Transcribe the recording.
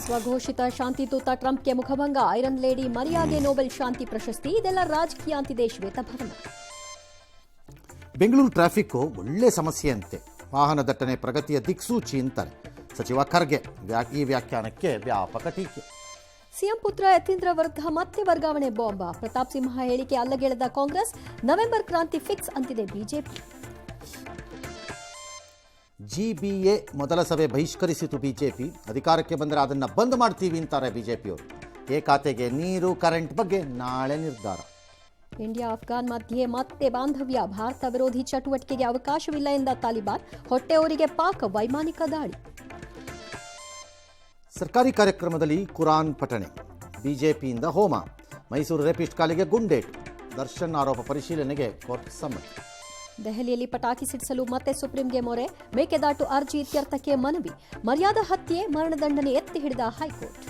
ಸ್ವಘೋಷಿತ ಶಾಂತಿದೂತ ಟ್ರಂಪ್ಗೆ ಮುಖಭಂಗ. Iron lady ಮರಿಯಾಗೆ Nobel ಶಾಂತಿ ಪ್ರಶಸ್ತಿ. ಇದೆಲ್ಲ ರಾಜಕೀಯ ಅಂತಿದೆ ಶ್ವೇತಭವನ. ಬೆಂಗಳೂರು ಟ್ರಾಫಿಕ್ ಒಳ್ಳೆ ಸಮಸ್ಯೆ ಅಂತೆ. ವಾಹನ ದಟ್ಟಣೆ ಪ್ರಗತಿಯ ದಿಕ್ಸೂಚಿ ಅಂತಾರೆ ಸಚಿವ ಖರ್ಗೆ. ಈ ವ್ಯಾಖ್ಯಾನಕ್ಕೆ ವ್ಯಾಪಕ ಟೀಕೆ. ಸಿಎಂ ಪುತ್ರ ಯತೀಂದ್ರ ವಿರುದ್ಧ ಮತ್ತೆ ವರ್ಗಾವಣೆ ಬಾಂಬ್. ಪ್ರತಾಪ್ ಸಿಂಹ ಹೇಳಿಕೆ ಅಲ್ಲಗೆಳೆದ ಕಾಂಗ್ರೆಸ್. ನವೆಂಬರ್ ಕ್ರಾಂತಿ ಫಿಕ್ಸ್ ಅಂತಿದೆ ಬಿಜೆಪಿ. ಜಿಬಿಎ ಮೊದಲ ಸಭೆ ಬಹಿಷ್ಕರಿಸಿತು ಬಿಜೆಪಿ. ಅಧಿಕಾರಕ್ಕೆ ಬಂದರೆ ಅದನ್ನು ಬಂದ್ ಮಾಡ್ತೀವಿ ಅಂತಾರೆ ಬಿಜೆಪಿಯವರು. ಎ ಖಾತೆಗೆ ನೀರು ಕರೆಂಟ್ ಬಗ್ಗೆ ನಾಳೆ ನಿರ್ಧಾರ. ಇಂಡಿಯಾ ಅಫ್ಘಾನ್ ಮಧ್ಯೆ ಮತ್ತೆ ಬಾಂಧವ್ಯ. ಭಾರತ ವಿರೋಧಿ ಚಟುವಟಿಕೆಗೆ ಅವಕಾಶವಿಲ್ಲ ಎಂದ ತಾಲಿಬಾನ್. ಹೊಟ್ಟೆಯವರಿಗೆ ಪಾಕ್ ವೈಮಾನಿಕ ದಾಳಿ. ಸರ್ಕಾರಿ ಕಾರ್ಯಕ್ರಮದಲ್ಲಿ ಕುರಾನ್ ಪಠಣೆ. ಬಿಜೆಪಿಯಿಂದ ಹೋಮ. ಮೈಸೂರು ರೇಪಿಸ್ಟ್ ಕಾಲಿಗೆ ಗುಂಡೇಟು. ದರ್ಶನ್ ಆರೋಪ ಪರಿಶೀಲನೆಗೆ ಕೋರ್ಟ್ ಸಮ್ಮತಿ. ದೆಹಲಿಯಲ್ಲಿ ಪಟಾಕಿ ಸಿಡಿಸಲು ಮತ್ತೆ ಸುಪ್ರೀಂಗೆ ಮೊರೆ. ಮೇಕೆದಾಟು ಅರ್ಜಿ ಇತ್ಯರ್ಥಕ್ಕೆ ಮನವಿ. ಮರ್ಯಾದಾ ಹತ್ಯೆ ಮರಣದಂಡನೆ ಎತ್ತಿ ಹಿಡಿದ ಹೈಕೋರ್ಟ್.